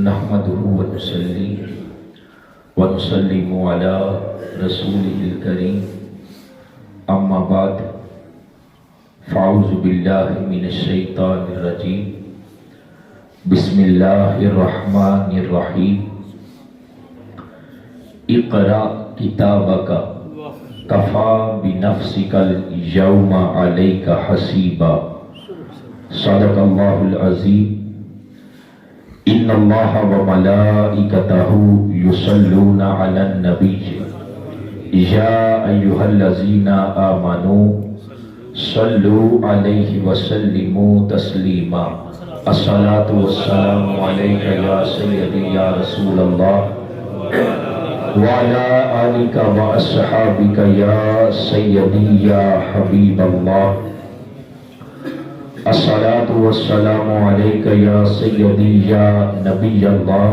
نحمده ونصلي ونسلم على رسوله الكريم اما بعد فاعوذ باللہ من الشیطان الرجیم بسم اللہ الرحمن الرحیم اقرأ کتابک کفی بنفسک اليوم علیک حسیبا صدق اللہ العظیم ان اللہ وملائکتہ یصلون علی النبی یا ایہا الذین آمنوا صلوا علیہ وسلموا تسلیما الصلاۃ والسلام علیک یا سیدی یا رسول اللہ وعلی آلک واصحابک یا سیدی یا حبیب اللہ الصلاۃ والسلام علیک یا سیدی یا نبی اللہ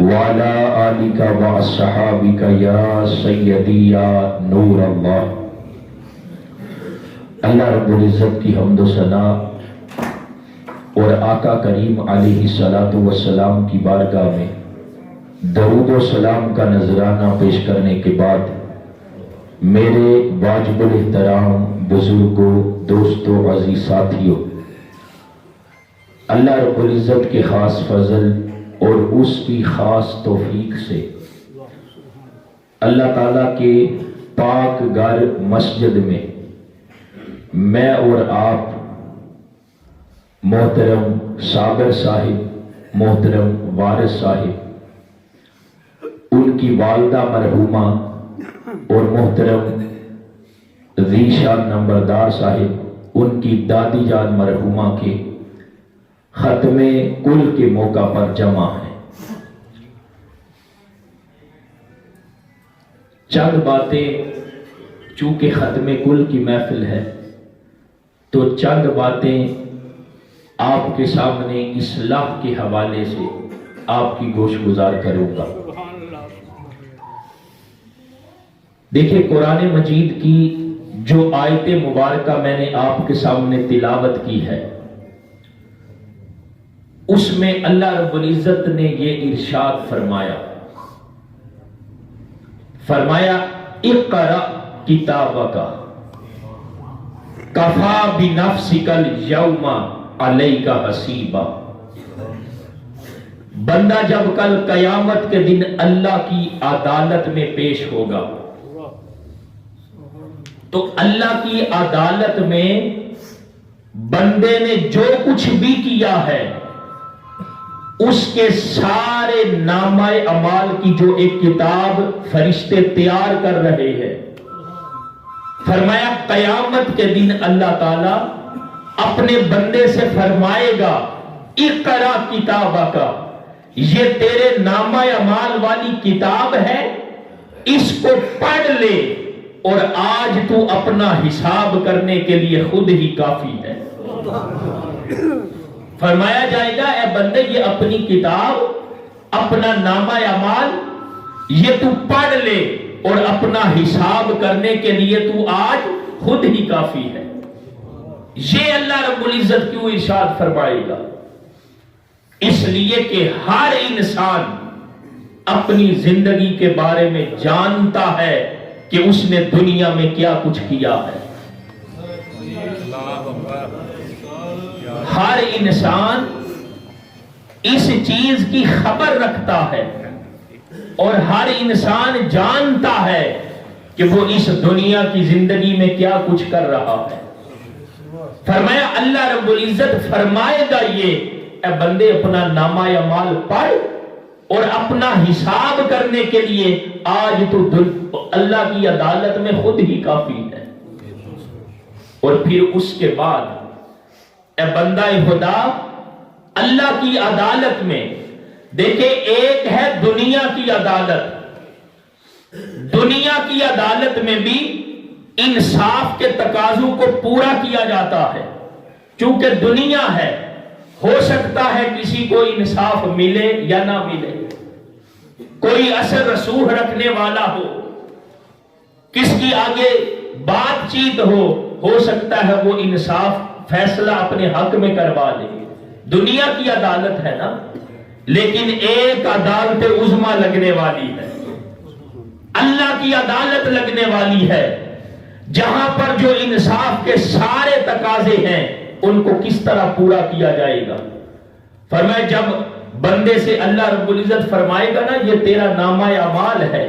وعلی آلک واصحابک یا سیدی یا نور اللہ۔ اللہ رب العزت کی حمد و ثنا اور آقا کریم علیہ الصلاۃ والسلام کی بارگاہ میں درود و سلام کا نذرانہ پیش کرنے کے بعد میرے واجب الاحترام بزرگوں، دوستوں، عزیز ساتھیوں، اللہ رب العزت کے خاص فضل اور اس کی خاص توفیق سے اللہ تعالیٰ کے پاک گھر مسجد میں میں اور آپ، محترم صابر صاحب، محترم وارث صاحب، ان کی والدہ مرحومہ اور محترم ذیشان نمبردار صاحب، ان کی دادی جان مرحومہ کے ختم کل کے موقع پر جمع ہیں۔ چند باتیں، چونکہ ختم کل کی محفل ہے تو چند باتیں آپ کے سامنے اصلاح کے حوالے سے آپ کی گوش گزار کروں گا۔ دیکھیں، قرآن مجید کی جو آیت مبارکہ میں نے آپ کے سامنے تلاوت کی ہے، اس میں اللہ رب العزت نے یہ ارشاد فرمایا اقرأ کتابک کفی بنفسک اليوم علیک حسیبا۔ بندہ جب کل قیامت کے دن اللہ کی عدالت میں پیش ہوگا تو اللہ کی عدالت میں بندے نے جو کچھ بھی کیا ہے اس کے سارے نامہ اعمال کی جو ایک کتاب فرشتے تیار کر رہے ہیں، فرمایا قیامت کے دن اللہ تعالی اپنے بندے سے فرمائے گا اقرأ کتابک، یہ تیرے نامہ اعمال والی کتاب ہے، اس کو پڑھ لے اور آج تو اپنا حساب کرنے کے لیے خود ہی کافی ہے۔ فرمایا جائے گا اے بندے، یہ اپنی کتاب، اپنا نامہ اعمال یہ تو پڑھ لے اور اپنا حساب کرنے کے لیے تو آج خود ہی کافی ہے۔ یہ اللہ رب العزت کیوں ارشاد فرمائے گا؟ اس لیے کہ ہر انسان اپنی زندگی کے بارے میں جانتا ہے کہ اس نے دنیا میں کیا کچھ کیا ہے۔ ہر انسان اس چیز کی خبر رکھتا ہے اور ہر انسان جانتا ہے کہ وہ اس دنیا کی زندگی میں کیا کچھ کر رہا ہے۔ فرمایا اللہ رب العزت فرمائے گا یہ اے بندے، اپنا نامہ اعمال پڑھ اور اپنا حساب کرنے کے لیے آج تو اللہ کی عدالت میں خود ہی کافی ہے۔ اور پھر اس کے بعد اے بندہ خدا، اللہ کی عدالت میں دیکھیں، ایک ہے دنیا کی عدالت، دنیا کی عدالت میں بھی انصاف کے تقاضوں کو پورا کیا جاتا ہے، چونکہ دنیا ہے، ہو سکتا ہے کسی کو انصاف ملے یا نہ ملے، کوئی اثر رسوخ رکھنے والا ہو، کس کی آگے بات چیت ہو سکتا ہے وہ انصاف فیصلہ اپنے حق میں کروا لے۔ دنیا کی عدالت ہے نا، لیکن ایک عدالت عظمیٰ لگنے والی ہے، اللہ کی عدالت لگنے والی ہے، جہاں پر جو انصاف کے سارے تقاضے ہیں ان کو کس طرح پورا کیا جائے گا۔ فرمایا جب بندے سے اللہ رب العزت فرمائے گا نا یہ تیرا نامہ اعمال ہے،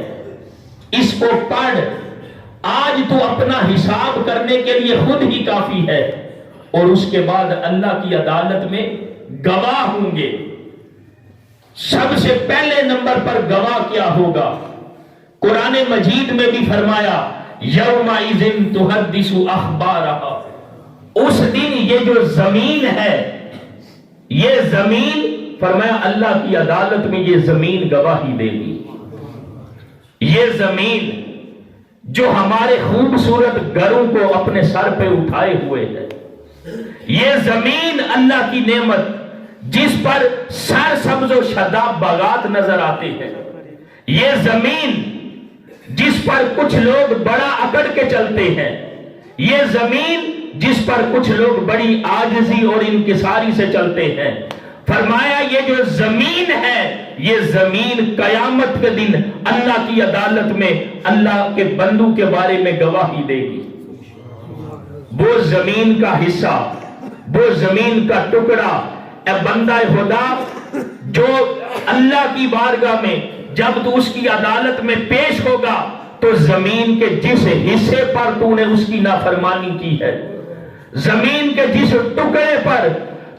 اس کو پڑھ، آج تو اپنا حساب کرنے کے لیے خود ہی کافی ہے، اور اس کے بعد اللہ کی عدالت میں گواہ ہوں گے۔ سب سے پہلے نمبر پر گواہ کیا ہوگا؟ قرآن مجید میں بھی فرمایا یومئذ تحدث اخبارہا، اس دن یہ جو زمین ہے، یہ زمین، فرمایا اللہ کی عدالت میں یہ زمین گواہی دے گی۔ یہ زمین جو ہمارے خوبصورت گھروں کو اپنے سر پہ اٹھائے ہوئے ہے، یہ زمین اللہ کی نعمت جس پر سر سبز و شاداب باغات نظر آتے ہیں، یہ زمین جس پر کچھ لوگ بڑا اکڑ کے چلتے ہیں، یہ زمین جس پر کچھ لوگ بڑی عاجزی اور انکساری سے چلتے ہیں، فرمایا یہ جو زمین ہے، یہ زمین قیامت کے دن اللہ کی عدالت میں اللہ کے بندوں کے بارے میں گواہی دے گی۔ وہ زمین کا حصہ، وہ زمین کا ٹکڑا، اے بندہ خدا، جو اللہ کی بارگاہ میں جب تو اس کی عدالت میں پیش ہوگا تو زمین کے جس حصے پر تو نے اس کی نافرمانی کی ہے، زمین کے جس ٹکڑے پر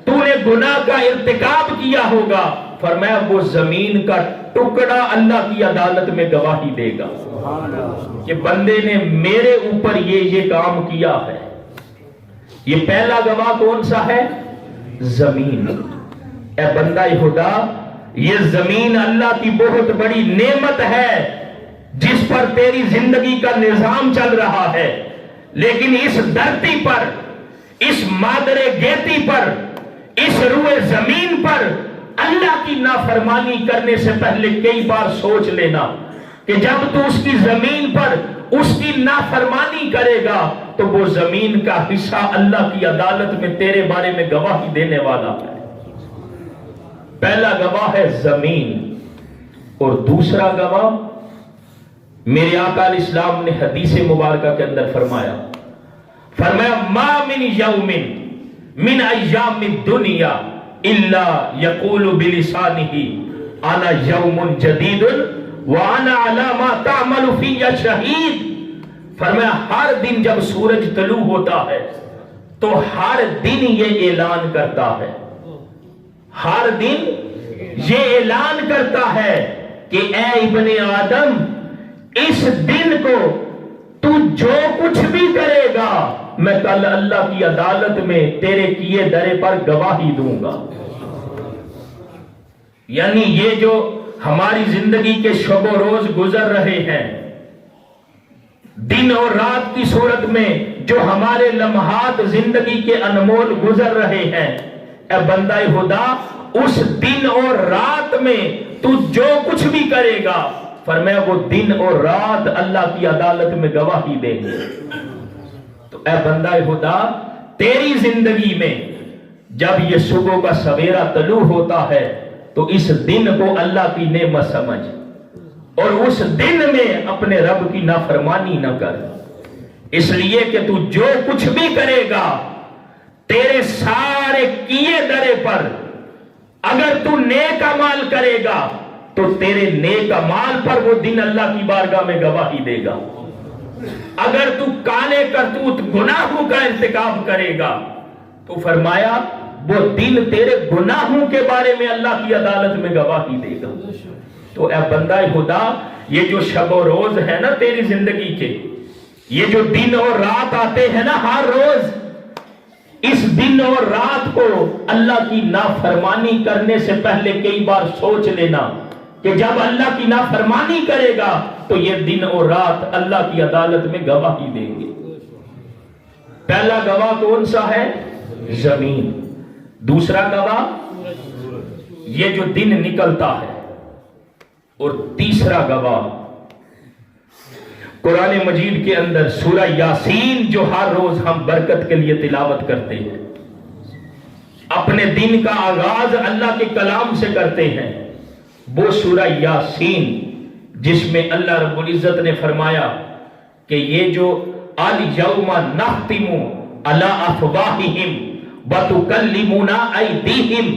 تو نے گناہ کا ارتکاب کیا ہوگا، فرمایا وہ زمین کا ٹکڑا اللہ کی عدالت میں گواہی دے گا کہ بندے نے میرے اوپر یہ کام کیا ہے۔ یہ پہلا گواہ کون سا ہے؟ زمین۔ اے بندہ خدا، یہ زمین اللہ کی بہت بڑی نعمت ہے جس پر تیری زندگی کا نظام چل رہا ہے، لیکن اس دھرتی پر، اس مادر گیتی پر، اس روئے زمین پر اللہ کی نافرمانی کرنے سے پہلے کئی بار سوچ لینا کہ جب تو اس کی زمین پر اس کی نافرمانی کرے گا تو وہ زمین کا حصہ اللہ کی عدالت میں تیرے بارے میں گواہی دینے والا ہے۔ پہلا گواہ ہے زمین، اور دوسرا گواہ میرے آقا علیہ السلام نے حدیث مبارکہ کے اندر فرمایا ما من یوم من ایام الدنیا الا یقول بلسانہ انا یوم جدید وانا علی ما تعمل فی شہید۔ فرمایا ہر دن جب سورج طلوع ہوتا ہے تو ہر دن یہ اعلان کرتا ہے، ہر دن یہ اعلان کرتا ہے کہ اے ابن آدم، اس دن کو تو جو کچھ بھی کرے گا میں کل اللہ کی عدالت میں تیرے کیے درے پر گواہی دوں گا۔ یعنی یہ جو ہماری زندگی کے شب و روز گزر رہے ہیں، دن اور رات کی صورت میں جو ہمارے لمحات زندگی کے انمول گزر رہے ہیں، اے بندہ خدا، اس دن اور رات میں تو جو کچھ بھی کرے گا، فرمایا وہ دن اور رات اللہ کی عدالت میں گواہی دیں گے۔ تو اے بندہ خدا، تیری زندگی میں جب یہ صبح کا سویرا طلوع ہوتا ہے تو اس دن کو اللہ کی نعمت سمجھ، اور اس دن میں اپنے رب کی نافرمانی نہ کر، اس لیے کہ تو جو کچھ بھی کرے گا تیرے سارے کیے درے پر، اگر تو نیک اعمال کرے گا تو تیرے نیک اعمال پر وہ دن اللہ کی بارگاہ میں گواہی دے گا، اگر تو کالے کرتوت گناہوں کا ارتکاب کرے گا تو فرمایا وہ دن تیرے گناہوں کے بارے میں اللہ کی عدالت میں گواہی دے گا۔ تو اے بندہ خدا، یہ جو شب و روز ہے نا تیری زندگی کے، یہ جو دن اور رات آتے ہیں نا ہر روز، اس دن اور رات کو اللہ کی نافرمانی کرنے سے پہلے کئی بار سوچ لینا کہ جب اللہ کی نافرمانی کرے گا تو یہ دن اور رات اللہ کی عدالت میں گواہی دیں گے۔ پہلا گواہ کون سا ہے؟ زمین۔ دوسرا گواہ یہ جو دن نکلتا ہے، اور تیسرا گواہ قرآن مجید کے اندر سورہ یاسین جو ہر روز ہم برکت کے لیے تلاوت کرتے ہیں، اپنے دن کا آغاز اللہ کے کلام سے کرتے ہیں، وہ سورہ یاسین جس میں اللہ رب العزت نے فرمایا کہ یہ جو الیوم نختم علی افواہہم وتکلمنا ایدیہم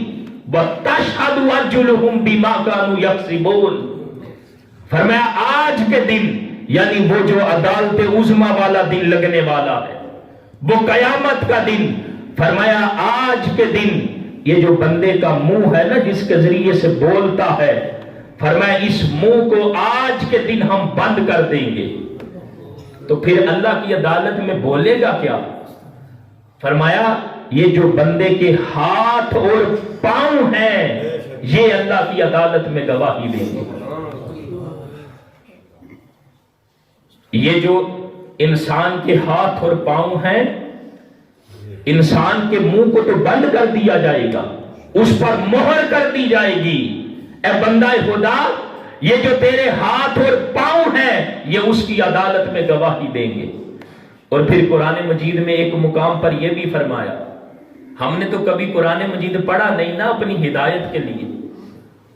وتشہد ارجلہم بما کانوا یکسبون، فرمایا آج کے دن، یعنی وہ جو عدالت عظمیٰ والا دن لگنے والا ہے، وہ قیامت کا دن، فرمایا آج کے دن یہ جو بندے کا منہ ہے نا جس کے ذریعے سے بولتا ہے، فرمایا اس منہ کو آج کے دن ہم بند کر دیں گے۔ تو پھر اللہ کی عدالت میں بولے گا کیا؟ فرمایا یہ جو بندے کے ہاتھ اور پاؤں ہیں یہ اللہ کی عدالت میں گواہی دیں گے۔ یہ جو انسان کے ہاتھ اور پاؤں ہیں، انسان کے منہ کو تو بند کر دیا جائے گا، اس پر مہر کر دی جائے گی، اے بندہ خدا یہ جو تیرے ہاتھ اور پاؤں ہیں یہ اس کی عدالت میں گواہی دیں گے۔ اور پھر قرآن مجید میں ایک مقام پر یہ بھی فرمایا، ہم نے تو کبھی قرآن مجید پڑھا نہیں نا اپنی ہدایت کے لیے،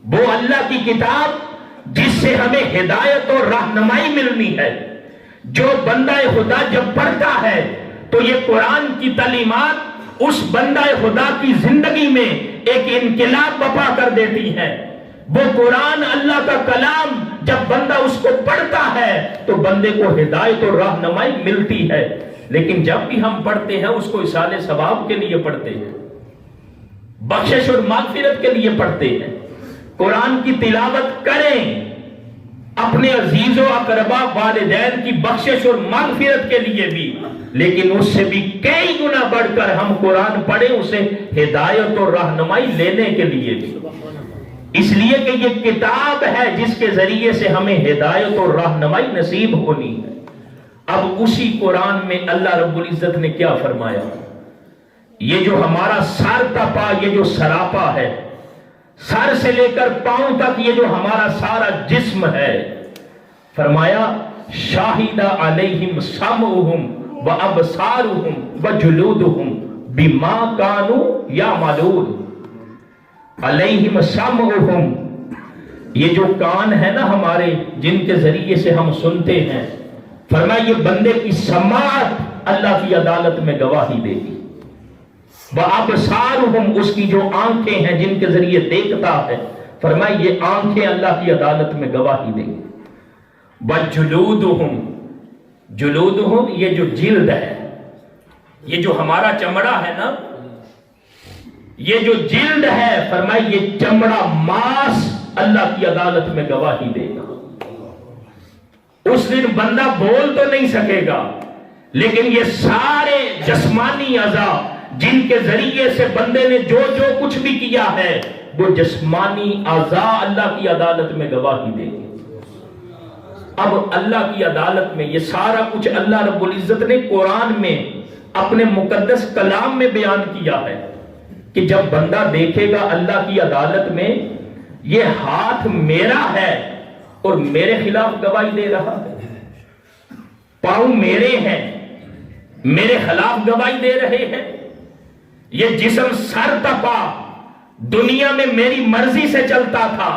وہ اللہ کی کتاب جس سے ہمیں ہدایت اور رہنمائی ملنی ہے، جو بندہ خدا جب پڑھتا ہے تو یہ قرآن کی تعلیمات اس بندہ خدا کی زندگی میں ایک انقلاب برپا کر دیتی ہے۔ وہ قرآن اللہ کا کلام جب بندہ اس کو پڑھتا ہے تو بندے کو ہدایت اور رہنمائی ملتی ہے، لیکن جب بھی ہم پڑھتے ہیں اس کو اصالہ ثواب کے لیے پڑھتے ہیں، بخشش اور مغفرت کے لیے پڑھتے ہیں۔ قرآن کی تلاوت کریں اپنے عزیز و اقربا والدین کی بخشش اور مغفرت کے لیے بھی، لیکن اس سے بھی کئی گنا بڑھ کر ہم قرآن پڑھیں اسے ہدایت اور رہنمائی لینے کے لیے بھی، اس لیے کہ یہ کتاب ہے جس کے ذریعے سے ہمیں ہدایت اور رہنمائی نصیب ہونی ہے۔ اب اسی قرآن میں اللہ رب العزت نے کیا فرمایا؟ یہ جو ہمارا سر تپا، یہ جو سراپا ہے، سر سے لے کر پاؤں تک یہ جو ہمارا سارا جسم ہے، فرمایا شاہد علیہم سمعہم وابصارہم وجلودہم بما کانوا یعملون۔ علیہم سمعہم، یہ جو کان ہے نا ہمارے جن کے ذریعے سے ہم سنتے ہیں، فرمایا یہ بندے کی سماعت اللہ کی عدالت میں گواہی دے گی۔ وَأَبْصَارُهُمْ، اس کی جو آنکھیں ہیں جن کے ذریعے دیکھتا ہے، فرمایا یہ آنکھیں اللہ کی عدالت میں گواہی دیں گی۔ وَجُلُودُهُمْ، جلودہم یہ جو جلد ہے، یہ جو ہمارا چمڑا ہے نا، یہ جو جلد ہے، فرمایا یہ چمڑا ماس اللہ کی عدالت میں گواہی دے گا۔ اس دن بندہ بول تو نہیں سکے گا، لیکن یہ سارے جسمانی اعضاء جن کے ذریعے سے بندے نے جو جو کچھ بھی کیا ہے، وہ جسمانی اعضاء اللہ کی عدالت میں گواہی دیں گے۔ اب اللہ کی عدالت میں یہ سارا کچھ اللہ رب العزت نے قرآن میں اپنے مقدس کلام میں بیان کیا ہے کہ جب بندہ دیکھے گا اللہ کی عدالت میں یہ ہاتھ میرا ہے اور میرے خلاف گواہی دے رہا ہے، پاؤں میرے ہیں میرے خلاف گواہی دے رہے ہیں، یہ جسم سر تپا دنیا میں میری مرضی سے چلتا تھا،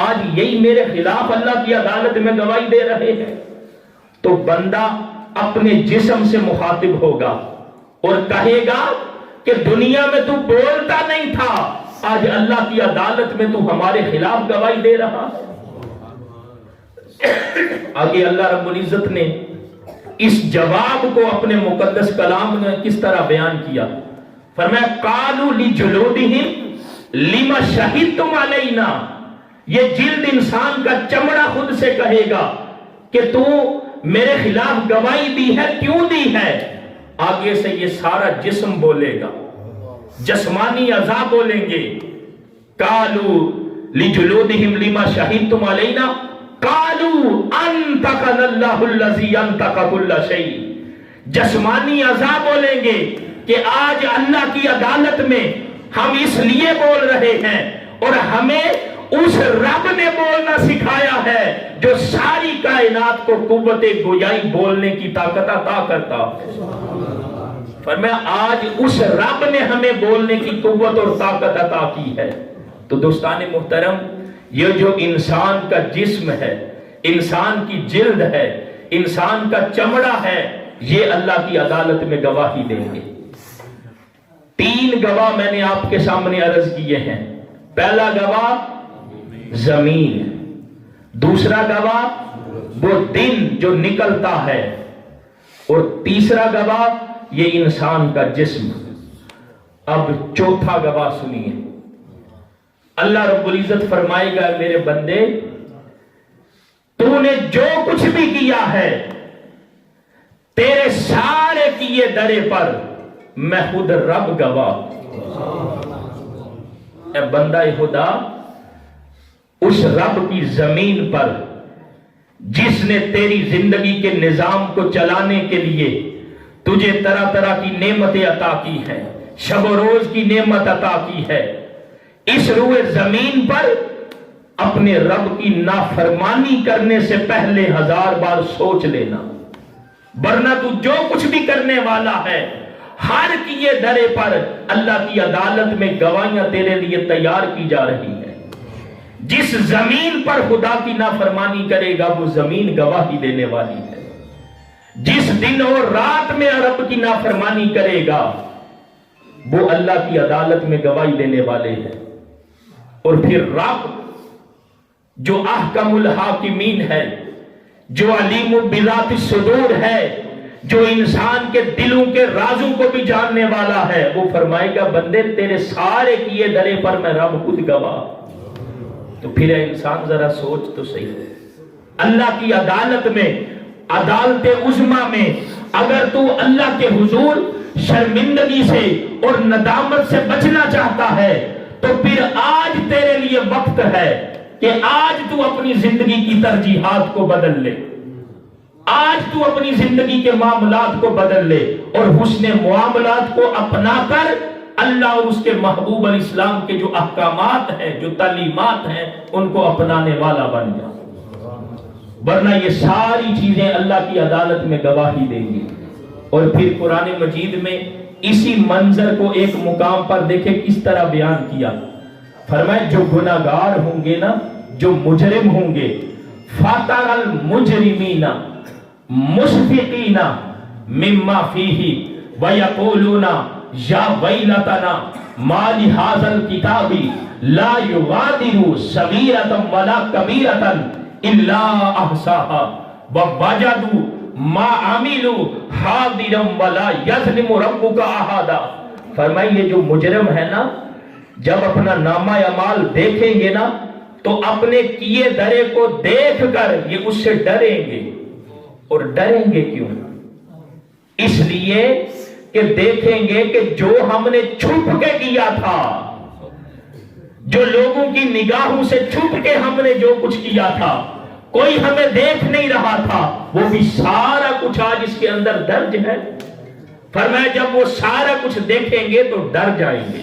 آج یہی میرے خلاف اللہ کی عدالت میں گواہی دے رہے ہیں۔ تو بندہ اپنے جسم سے مخاطب ہوگا اور کہے گا کہ دنیا میں تو بولتا نہیں تھا، آج اللہ کی عدالت میں تو ہمارے خلاف گواہی دے رہا ہے۔ آگے اللہ رب العزت نے اس جواب کو اپنے مقدس کلام نے کس طرح بیان کیا؟ فرمایا قالوا لجلودہم لما شہدتم علینا، یہ جلد انسان کا چمڑا خود سے کہے گا کہ تو میرے خلاف گواہی دی ہے، کیوں دی ہے؟ آگے سے یہ سارا جسم بولے گا، جسمانی اعضاء بولیں گے، قالوا لجلودہم لما شہدتم علینا قالوا انطقنا اللہ الذی انطق کل شیء، جسمانی اعضاء بولیں گے کہ آج اللہ کی عدالت میں ہم اس لیے بول رہے ہیں اور ہمیں اس رب نے بولنا سکھایا ہے جو ساری کائنات کو قوت گویائی بولنے کی طاقت عطا کرتا ہے۔ فرمایا آج اس رب نے ہمیں بولنے کی قوت اور طاقت عطا کی ہے۔ تو دوستان محترم، یہ جو انسان کا جسم ہے، انسان کی جلد ہے، انسان کا چمڑا ہے، یہ اللہ کی عدالت میں گواہی دیں گے۔ 3 گواہ میں نے آپ کے سامنے عرض کیے ہیں۔ پہلا گواہ زمین، دوسرا گواہ وہ دن جو نکلتا ہے، اور تیسرا گواہ یہ انسان کا جسم۔ اب چوتھا گواہ سنیے، اللہ رب العزت فرمائے گا میرے بندے تو نے جو کچھ بھی کیا ہے تیرے سارے کیے درے پر میں خود رب گواہ۔ اے بندہ خدا، اس رب کی زمین پر جس نے تیری زندگی کے نظام کو چلانے کے لیے تجھے طرح طرح کی نعمتیں عطا کی ہیں، شب و روز کی نعمت عطا کی ہے، اس روئے زمین پر اپنے رب کی نافرمانی کرنے سے پہلے 1000 بار سوچ لینا، ورنہ تو جو کچھ بھی کرنے والا ہے ہر کیے درے پر اللہ کی عدالت میں گواہیاں تیرے لیے تیار کی جا رہی ہے۔ جس زمین پر خدا کی نافرمانی کرے گا وہ زمین گواہی دینے والی ہے، جس دن اور رات میں رب کی نافرمانی کرے گا وہ اللہ کی عدالت میں گواہی دینے والے ہیں۔ اور پھر رب جو احکم الحاکمین ہے، جو علیم بذات الصدور ہے، جو انسان کے دلوں کے رازوں کو بھی جاننے والا ہے، وہ فرمائے گا بندے تیرے سارے کیے درے پر میں رب خود گواہ۔ تو پھر اے انسان ذرا سوچ تو صحیح، اللہ کی عدالت میں، عدالت عظمیٰ میں اگر تو اللہ کے حضور شرمندگی سے اور ندامت سے بچنا چاہتا ہے تو پھر آج تیرے لیے وقت ہے کہ آج تو اپنی زندگی کی ترجیحات کو بدل لے، آج تو اپنی زندگی کے معاملات کو بدل لے اور حسن معاملات کو اپنا کر اللہ اور اس کے محبوب علیہ السلام کے جو احکامات ہیں، جو تعلیمات ہیں، ان کو اپنانے والا بن جا، ورنہ یہ ساری چیزیں اللہ کی عدالت میں گواہی دیں گی۔ اور پھر قرآن مجید میں اسی منظر کو ایک مقام پر دیکھیں کس طرح بیان کیا، فرمائے جو گناہگار ہوں گے نا، جو مجرم ہوں گے، فَتَرَ الْمُجْرِمِينَ مُشْفِقِينَ مِمَّا فِيهِ وَيَقُولُونَ یا ویلتنا ما لہذا الکتاب لا یغادر صغیرۃ ولا کبیرۃ الا احصاها ووجدوا ما عملوا حاضرا ولا یظلم ربک احدا۔ فرمائے یہ جو مجرم ہے نا، جب اپنا نامہ اعمال دیکھیں گے نا تو اپنے کیے درے کو دیکھ کر یہ اس سے ڈریں گے۔ اور ڈریں گے کیوں؟ اس لیے کہ دیکھیں گے کہ جو ہم نے چھپ کے کیا تھا، جو لوگوں کی نگاہوں سے چھپ کے ہم نے جو کچھ کیا تھا، کوئی ہمیں دیکھ نہیں رہا تھا، وہ بھی سارا کچھ آج اس کے اندر درج ہے۔ فرمایا جب وہ سارا کچھ دیکھیں گے تو ڈر جائیں گے۔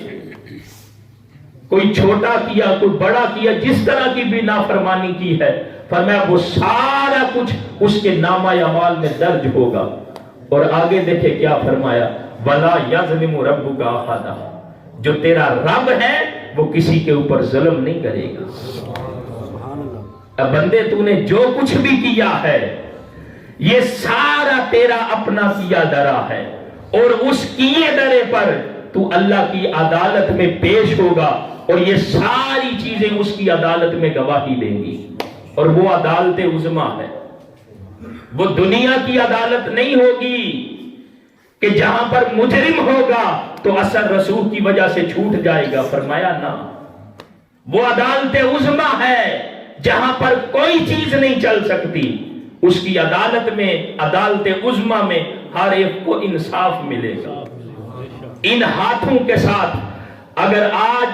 کوئی چھوٹا کیا، کوئی بڑا کیا، جس طرح کی بھی نافرمانی کی ہے، فرمایا وہ سارا کچھ اس کے نامہ اعمال میں درج ہوگا۔ اور آگے دیکھیں کیا فرمایا، وَلَا يَظْلِمُ رَبُّكَ أَحَدًا، جو تیرا رب ہے وہ کسی کے اوپر ظلم نہیں کرے گا۔ اب بندے تو نے جو کچھ بھی کیا ہے یہ سارا تیرا اپنا کیا درا ہے، اور اس کیے درے پر تو اللہ کی عدالت میں پیش ہوگا، اور یہ ساری چیزیں اس کی عدالت میں گواہی دیں گی۔ اور وہ عدالت عظمیٰ ہے، وہ دنیا کی عدالت نہیں ہوگی کہ جہاں پر مجرم ہوگا تو اثر رسوخ کی وجہ سے چھوٹ جائے گا۔ فرمایا نہ، وہ عدالت عظمیٰ ہے جہاں پر کوئی چیز نہیں چل سکتی۔ اس کی عدالت میں، عدالت عظمیٰ میں ہر ایک کو انصاف ملے گا۔ ان ہاتھوں کے ساتھ اگر آج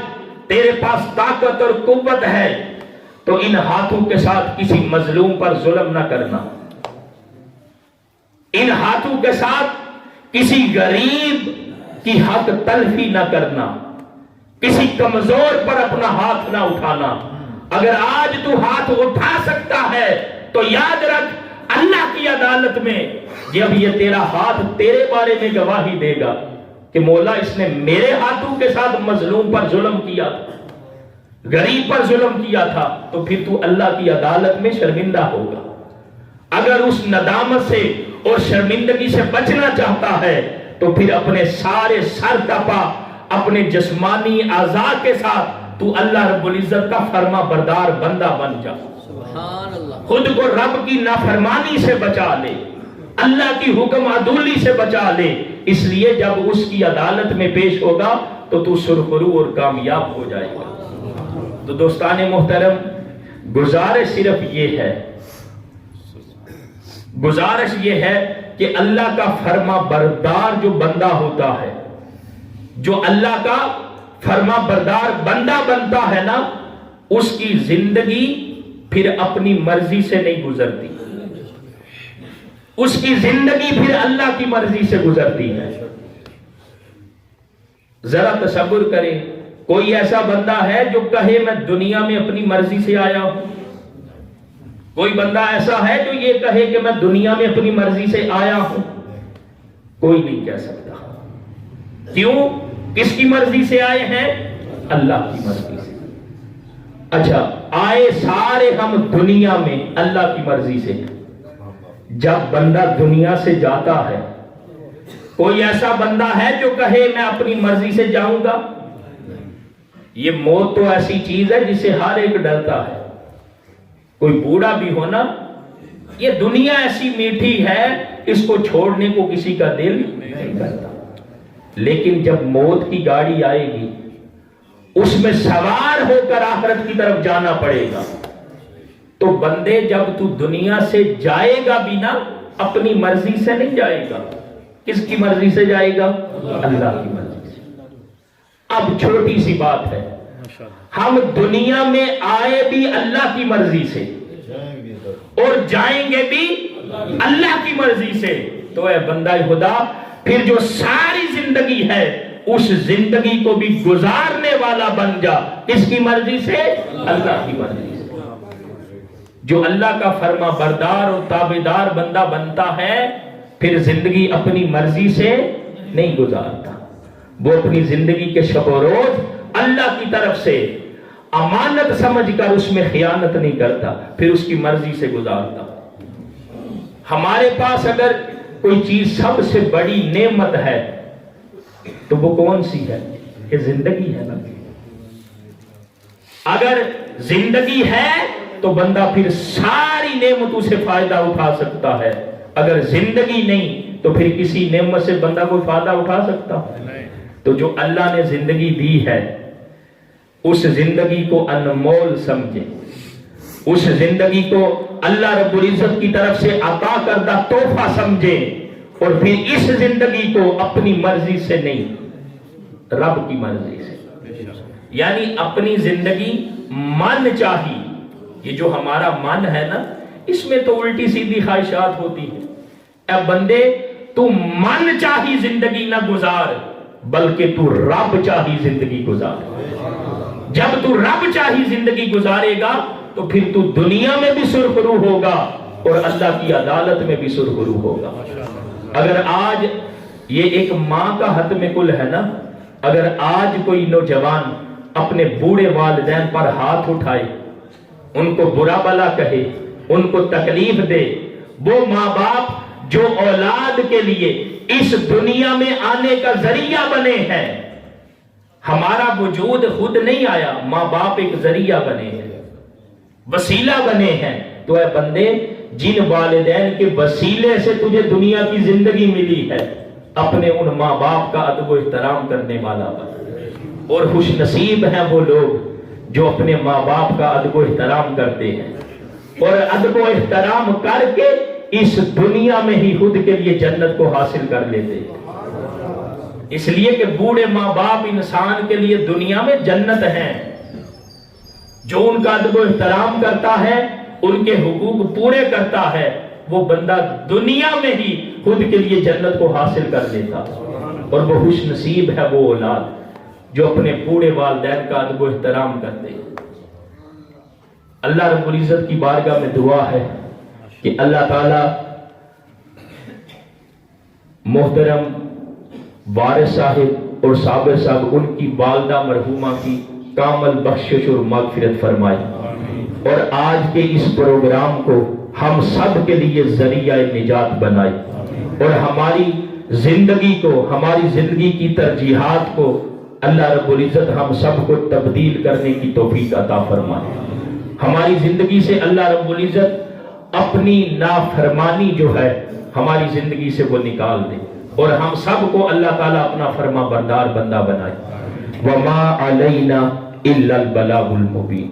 تیرے پاس طاقت اور قوت ہے تو ان ہاتھوں کے ساتھ کسی مظلوم پر ظلم نہ کرنا، ان ہاتھوں کے ساتھ کسی غریب کی حق تلفی نہ کرنا، کسی کمزور پر اپنا ہاتھ نہ اٹھانا۔ اگر آج تو ہاتھ اٹھا سکتا ہے تو یاد رکھ اللہ کی عدالت میں جب یہ تیرا ہاتھ تیرے بارے میں گواہی دے گا کہ مولا اس نے میرے ہاتھوں کے ساتھ مظلوم پر ظلم کیا تھا، غریب پر ظلم کیا تھا، تو پھر تو اللہ کی عدالت میں شرمندہ ہوگا۔ اگر اس ندامت سے اور شرمندگی سے بچنا چاہتا ہے تو پھر اپنے سارے سر تپا اپنے جسمانی اعضاء کے ساتھ تو اللہ رب العزت کا فرما بردار بندہ بن جا، خود کو رب کی نافرمانی سے بچا لے، اللہ کی حکم عدولی سے بچا لے۔ اس لیے جب اس کی عدالت میں پیش ہوگا تو سرخرو اور کامیاب ہو جائے گا۔ تو دوستان محترم، گزارش صرف یہ ہے، گزارش یہ ہے کہ اللہ کا فرما بردار جو بندہ ہوتا ہے، جو اللہ کا فرما بردار بندہ بنتا ہے نا، اس کی زندگی پھر اپنی مرضی سے نہیں گزرتی، اس کی زندگی پھر اللہ کی مرضی سے گزرتی ہے۔ ذرا تصور کریں، کوئی ایسا بندہ ہے جو کہے میں دنیا میں اپنی مرضی سے آیا ہوں؟ کوئی بندہ ایسا ہے جو یہ کہے کہ میں دنیا میں اپنی مرضی سے آیا ہوں؟ کوئی نہیں کہہ سکتا۔ کیوں؟ کس کی مرضی سے آئے ہیں؟ اللہ کی مرضی سے۔ اچھا، آئے سارے ہم دنیا میں اللہ کی مرضی سے۔ جب بندہ دنیا سے جاتا ہے، کوئی ایسا بندہ ہے جو کہے میں اپنی مرضی سے جاؤں گا؟ یہ موت تو ایسی چیز ہے جسے ہر ایک ڈرتا ہے، کوئی بوڑھا بھی ہونا۔ یہ دنیا ایسی میٹھی ہے، اس کو چھوڑنے کو کسی کا دل نہیں کرتا، لیکن جب موت کی گاڑی آئے گی، اس میں سوار ہو کر آخرت کی طرف جانا پڑے گا، تو بندے جب تو دنیا سے جائے گا بھی نا، اپنی مرضی سے نہیں جائے گا۔ کس کی مرضی سے جائے گا؟ اللہ کی مرضی سے۔ اب چھوٹی سی بات ہے، ہم دنیا میں آئے بھی اللہ کی مرضی سے اور جائیں گے بھی اللہ کی مرضی سے، تو اے بندہ خدا، پھر جو ساری زندگی ہے اس زندگی کو بھی گزارنے والا بن جا۔ کس کی مرضی سے؟ اللہ کی مرضی سے۔ جو اللہ کا فرما بردار اور تابعدار بندہ بنتا ہے، پھر زندگی اپنی مرضی سے نہیں گزارتا، وہ اپنی زندگی کے شب و روز اللہ کی طرف سے امانت سمجھ کر اس میں خیانت نہیں کرتا، پھر اس کی مرضی سے گزارتا۔ ہمارے پاس اگر کوئی چیز سب سے بڑی نعمت ہے تو وہ کون سی ہے؟ یہ زندگی ہے نا۔ اگر زندگی ہے تو بندہ پھر ساری نعمتوں سے فائدہ اٹھا سکتا ہے، اگر زندگی نہیں تو پھر کسی نعمت سے بندہ کوئی فائدہ اٹھا سکتا ہے؟ تو جو اللہ نے زندگی دی ہے، اس زندگی کو انمول سمجھے، اس زندگی کو اللہ رب العزت کی طرف سے عطا کردہ تحفہ سمجھے، اور پھر اس زندگی کو اپنی مرضی سے نہیں، رب کی مرضی سے، یعنی اپنی زندگی من چاہی۔ یہ جو ہمارا من ہے نا، اس میں تو الٹی سیدھی خواہشات ہوتی ہیں۔ اے بندے، تو من چاہی زندگی نہ گزار، بلکہ تو رب چاہی زندگی گزار۔ جب تو رب چاہی زندگی گزارے گا تو پھر تو دنیا میں بھی سرخرو ہوگا اور اللہ کی عدالت میں بھی سرخرو ہوگا۔ اگر آج یہ ایک ماں کا حتم کل ہے نا، اگر آج کوئی نوجوان اپنے بوڑھے والدین پر ہاتھ اٹھائے، ان کو برا بلا کہے، ان کو تکلیف دے، وہ ماں باپ جو اولاد کے لیے اس دنیا میں آنے کا ذریعہ بنے ہیں، ہمارا وجود خود نہیں آیا، ماں باپ ایک ذریعہ بنے ہیں، وسیلہ بنے ہیں، تو اے بندے، جن والدین کے وسیلے سے تجھے دنیا کی زندگی ملی ہے، اپنے ان ماں باپ کا ادب و احترام کرنے والا بن۔ اور خوش نصیب ہیں وہ لوگ جو اپنے ماں باپ کا ادب و احترام کرتے ہیں، اور ادب و احترام کر کے اس دنیا میں ہی خود کے لیے جنت کو حاصل کر لیتے ہیں۔ اس لیے کہ بوڑھے ماں باپ انسان کے لیے دنیا میں جنت ہیں۔ جو ان کا ادب و احترام کرتا ہے، ان کے حقوق پورے کرتا ہے، وہ بندہ دنیا میں ہی خود کے لیے جنت کو حاصل کر لیتا، اور وہ خوش نصیب ہے وہ اولاد جو اپنے بوڑھے والدین کا ادب و احترام کرتے ہیں۔ اللہ رب العزت کی بارگاہ میں دعا ہے کہ اللہ تعالی محترم وارث صاحب اور صابر صاحب ان کی والدہ مرحومہ کی کامل بخشش اور مغفرت فرمائے، اور آج کے اس پروگرام کو ہم سب کے لیے ذریعہ نجات بنائے، اور ہماری زندگی کو، ہماری زندگی کی ترجیحات کو اللہ رب العزت ہم سب کو تبدیل کرنے کی توفیق عطا فرمائے۔ ہماری زندگی سے اللہ رب العزت اپنی نافرمانی جو ہے ہماری زندگی سے وہ نکال دے، اور ہم سب کو اللہ تعالیٰ اپنا فرما بردار بندہ بنائے۔ وَمَا عَلَيْنَا إِلَّا الْبَلَاغُ الْمُبِينُ۔